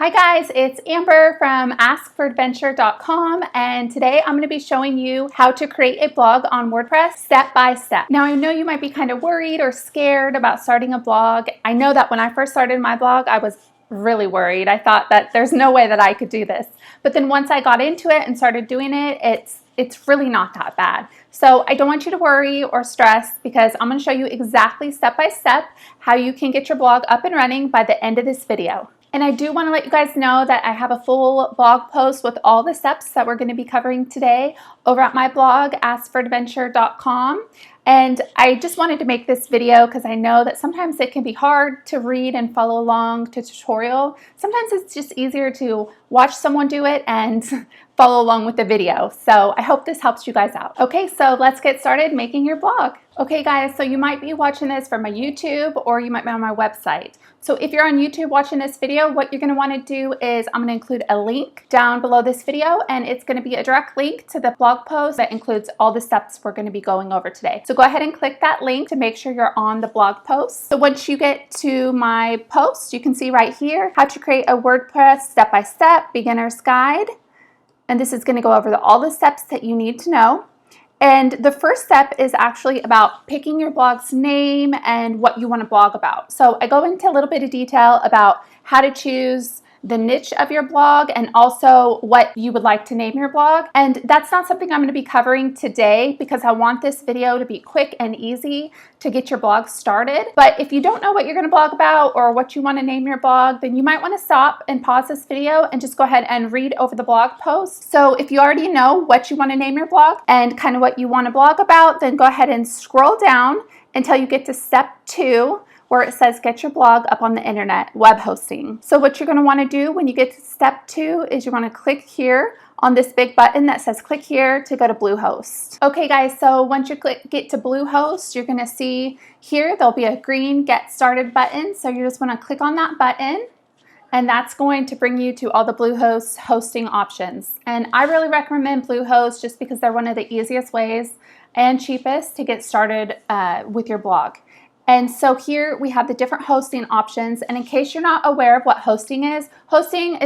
Hi guys, it's Amber from askforadventure.com, and today I'm going to be showing you how to create a blog on WordPress step by step. Now I know you might be kind of worried or scared about starting a blog. I know that when I first started my blog I was really worried. I thought that there's no way that I could do this. But then once I got into it and started doing it, it's really not that bad. So I don't want you to worry or stress because I'm going to show you exactly step by step how you can get your blog up and running by the end of this video. And I do want to let you guys know that I have a full blog post with all the steps that we're going to be covering today over at my blog, askforadventure.com. And I just wanted to make this video because I know that sometimes it can be hard to read and follow along to tutorial. Sometimes it's just easier to watch someone do it and follow along with the video. So I hope this helps you guys out. Okay, so let's get started making your blog. Okay guys, so you might be watching this from my YouTube or you might be on my website. So if you're on YouTube watching this video, what you're going to want to do is I'm going to include a link down below this video, and it's going to be a direct link to the blog post that includes all the steps we're going to be going over today. So go ahead and click that link to make sure you're on the blog post. So once you get to my post, you can see right here how to create a WordPress step-by-step beginner's guide. And this is going to go over all the steps that you need to know. And the first step is actually about picking your blog's name and what you want to blog about. So I go into a little bit of detail about how to choose the niche of your blog and also what you would like to name your blog. And that's not something I'm going to be covering today because I want this video to be quick and easy to get your blog started. But if you don't know what you're going to blog about or what you want to name your blog, then you might want to stop and pause this video and just go ahead and read over the blog post. So if you already know what you want to name your blog and kind of what you want to blog about, then go ahead and scroll down until you get to step 2, where it says get your blog up on the internet, web hosting. So what you're going to want to do when you get to step 2 is you want to click here on this big button that says click here to go to Bluehost. Okay guys, so once you get to Bluehost, you're going to see here there'll be a green get started button. So you just want to click on that button, and that's going to bring you to all the Bluehost hosting options. And I really recommend Bluehost just because they're one of the easiest ways and cheapest to get started with your blog. And so here we have the different hosting options. And in case you're not aware of what hosting is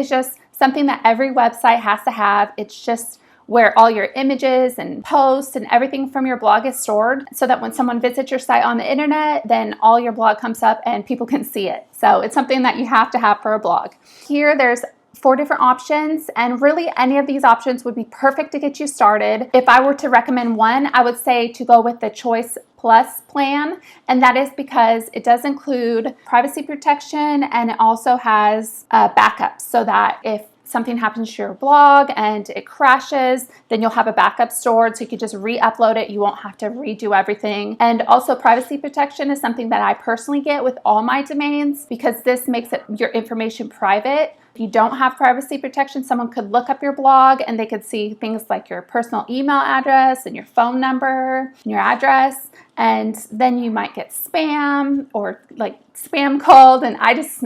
just something that every website has to have. It's just where all your images and posts and everything from your blog is stored so that when someone visits your site on the internet, then all your blog comes up and people can see it. So it's something that you have to have for a blog. Here there's 4 different options, and really any of these options would be perfect to get you started. If I were to recommend one, I would say to go with the Choice Plus plan, and that is because it does include privacy protection and it also has backups so that if something happens to your blog and it crashes, then you'll have a backup stored so you can just re-upload it. You won't have to redo everything. And also privacy protection is something that I personally get with all my domains because this makes your information private. If you don't have privacy protection, someone could look up your blog and they could see things like your personal email address and your phone number and your address, and then you might get spam or like spam called, and I just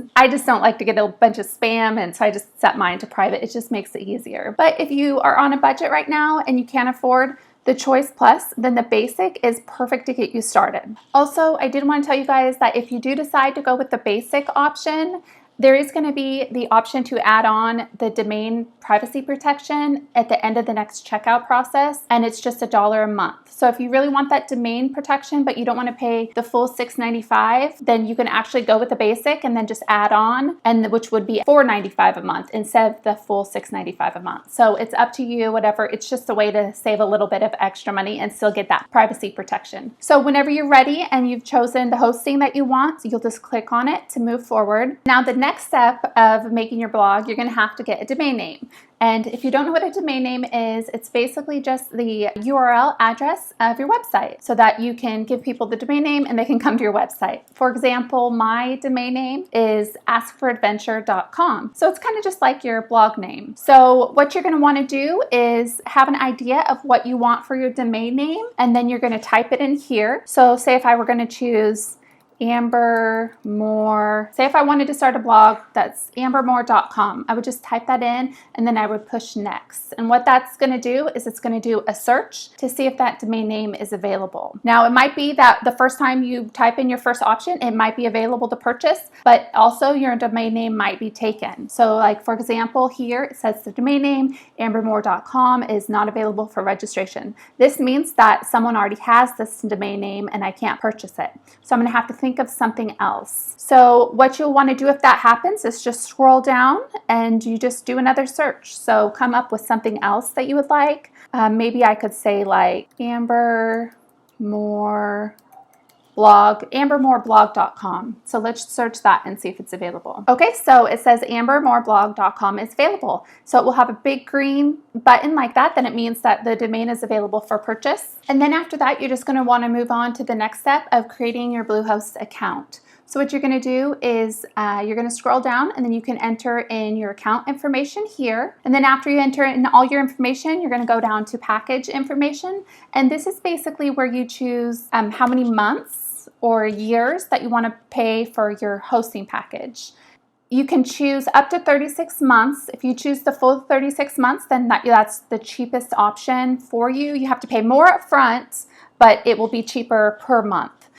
don't like to get a bunch of spam, and so I just set mine to private. It just makes it easier. But if you are on a budget right now and you can't afford the Choice Plus, then the basic is perfect to get you started. Also, I did want to tell you guys that if you do decide to go with the basic option, there is going to be the option to add on the domain privacy protection at the end of the next checkout process, and it's just $1 a month. So if you really want that domain protection but you don't want to pay the full $6.95, then you can actually go with the basic and then just add on, and which would be $4.95 a month instead of the full $6.95 a month. So it's up to you, whatever. It's just a way to save a little bit of extra money and still get that privacy protection. So whenever you're ready and you've chosen the hosting that you want, you'll just click on it to move forward. Now the next step of making your blog, you're going to have to get a domain name. And if you don't know what a domain name is, it's basically just the URL address of your website so that you can give people the domain name and they can come to your website. For example, my domain name is askforadventure.com. So it's kind of just like your blog name. So what you're going to want to do is have an idea of what you want for your domain name, and then you're going to type it in here. So say if I were going to choose ambermore. Say if I wanted to start a blog that's ambermore.com, I would just type that in and then I would push next. And what that's going to do is it's going to do a search to see if that domain name is available. Now it might be that the first time you type in your first option, it might be available to purchase, but also your domain name might be taken. So like for example, here it says the domain name ambermore.com is not available for registration. This means that someone already has this domain name and I can't purchase it. So I'm going to have to think of something else. So what you'll want to do if that happens is just scroll down and you just do another search. So come up with something else that you would like. Maybe I could say like ambermoreblog.com. So let's search that and see if it's available. Okay, so it says ambermoreblog.com is available. So it will have a big green button like that. Then it means that the domain is available for purchase. And then after that, you're just going to want to move on to the next step of creating your Bluehost account. So what you're going to do is you're going to scroll down and then you can enter in your account information here. And then after you enter in all your information, you're going to go down to package information. And this is basically where you choose how many months or years that you want to pay for your hosting package. You can choose up to 36 months. If you choose the full 36 months, then that's the cheapest option for you. You have to pay more upfront, but it will be cheaper per month.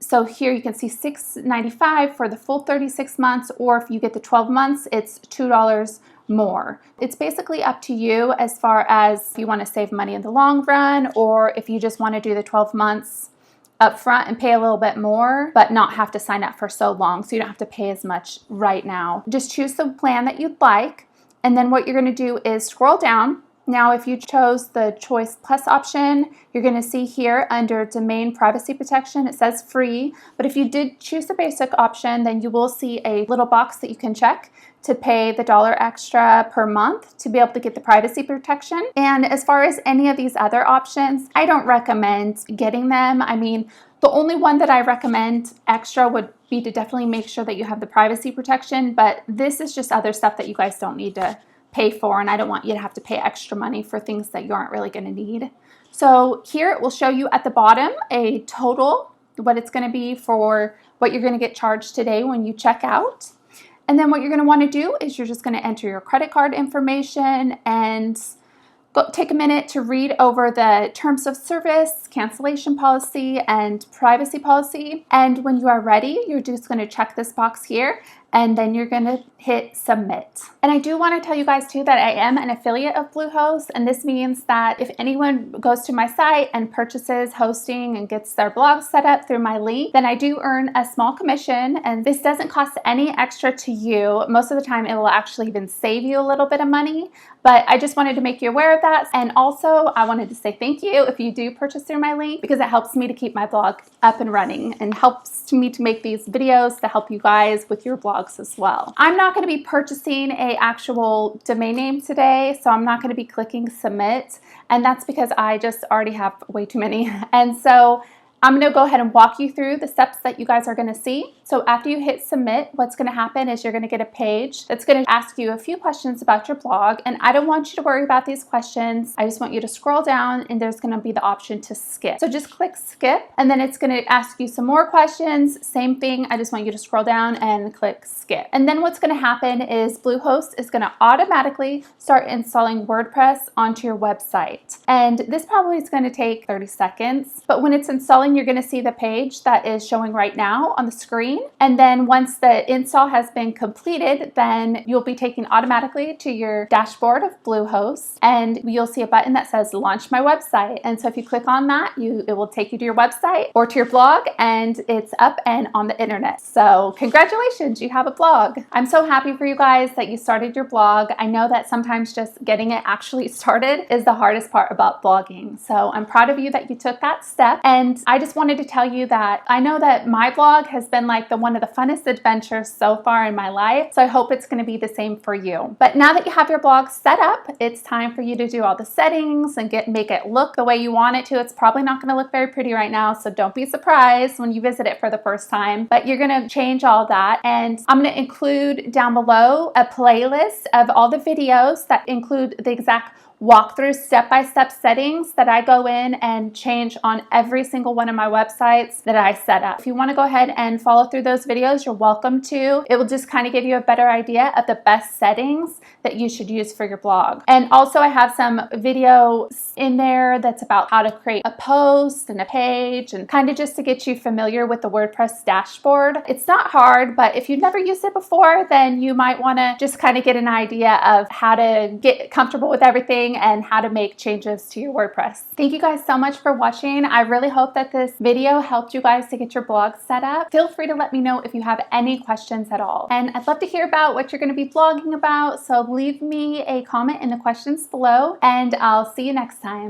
So here you can see $6.95 for the full 36 months, or if you get the 12 months, it's $2 more. It's basically up to you as far as if you want to save money in the long run, or if you just want to do the 12 months up front and pay a little bit more, but not have to sign up for so long, so you don't have to pay as much right now. Just choose the plan that you'd like, and then what you're going to do is scroll down. Now, if you chose the Choice Plus option, you're going to see here under Domain Privacy Protection, it says free. But if you did choose the basic option, then you will see a little box that you can check to pay the $1 extra per month to be able to get the privacy protection. And as far as any of these other options, I don't recommend getting them. I mean, the only one that I recommend extra would be to definitely make sure that you have the privacy protection. But this is just other stuff that you guys don't need to pay for, and I don't want you to have to pay extra money for things that you aren't really going to need. So here it will show you at the bottom a total, what it's going to be for what you're going to get charged today when you check out. And then what you're going to want to do is you're just going to enter your credit card information and take a minute to read over the terms of service, cancellation policy, and privacy policy. And when you are ready, you're just going to check this box here, and then you're going to hit submit. And I do want to tell you guys too that I am an affiliate of Bluehost, and this means that if anyone goes to my site and purchases hosting and gets their blog set up through my link, then I do earn a small commission, and this doesn't cost any extra to you. Most of the time it will actually even save you a little bit of money, but I just wanted to make you aware of that. And also I wanted to say thank you if you do purchase through my link, because it helps me to keep my blog up and running and helps me to make these videos to help you guys with your blogs as well. I'm not going to be purchasing a actual domain name today, so I'm not going to be clicking submit, and that's because I just already have way too many. And so I'm going to go ahead and walk you through the steps that you guys are going to see. So after you hit submit, what's going to happen is you're going to get a page that's going to ask you a few questions about your blog. And I don't want you to worry about these questions. I just want you to scroll down, and there's going to be the option to skip. So just click skip, and then it's going to ask you some more questions. Same thing. I just want you to scroll down and click skip. And then what's going to happen is Bluehost is going to automatically start installing WordPress onto your website. And this probably is going to take 30 seconds, but when it's installing, you're going to see the page that is showing right now on the screen. And then once the install has been completed, then you'll be taken automatically to your dashboard of Bluehost, and you'll see a button that says launch my website. And so if you click on that, it will take you to your website or to your blog, and it's up and on the internet. So congratulations, you have a blog. I'm so happy for you guys that you started your blog. I know that sometimes just getting it actually started is the hardest part about blogging. So I'm proud of you that you took that step. And I just wanted to tell you that I know that my blog has been like one of the funnest adventures so far in my life. So I hope it's going to be the same for you. But now that you have your blog set up, it's time for you to do all the settings and make it look the way you want it to. It's probably not going to look very pretty right now, so don't be surprised when you visit it for the first time. But you're going to change all that, and I'm going to include down below a playlist of all the videos that include the exact walk through step-by-step settings that I go in and change on every single one of my websites that I set up. If you want to go ahead and follow through those videos, you're welcome to. It will just kind of give you a better idea of the best settings that you should use for your blog. And also I have some videos in there that's about how to create a post and a page, and kind of just to get you familiar with the WordPress dashboard. It's not hard, but if you've never used it before, then you might want to just kind of get an idea of how to get comfortable with everything and how to make changes to your WordPress. Thank you guys so much for watching. I really hope that this video helped you guys to get your blog set up. Feel free to let me know if you have any questions at all. And I'd love to hear about what you're going to be blogging about, so leave me a comment in the questions below, and I'll see you next time.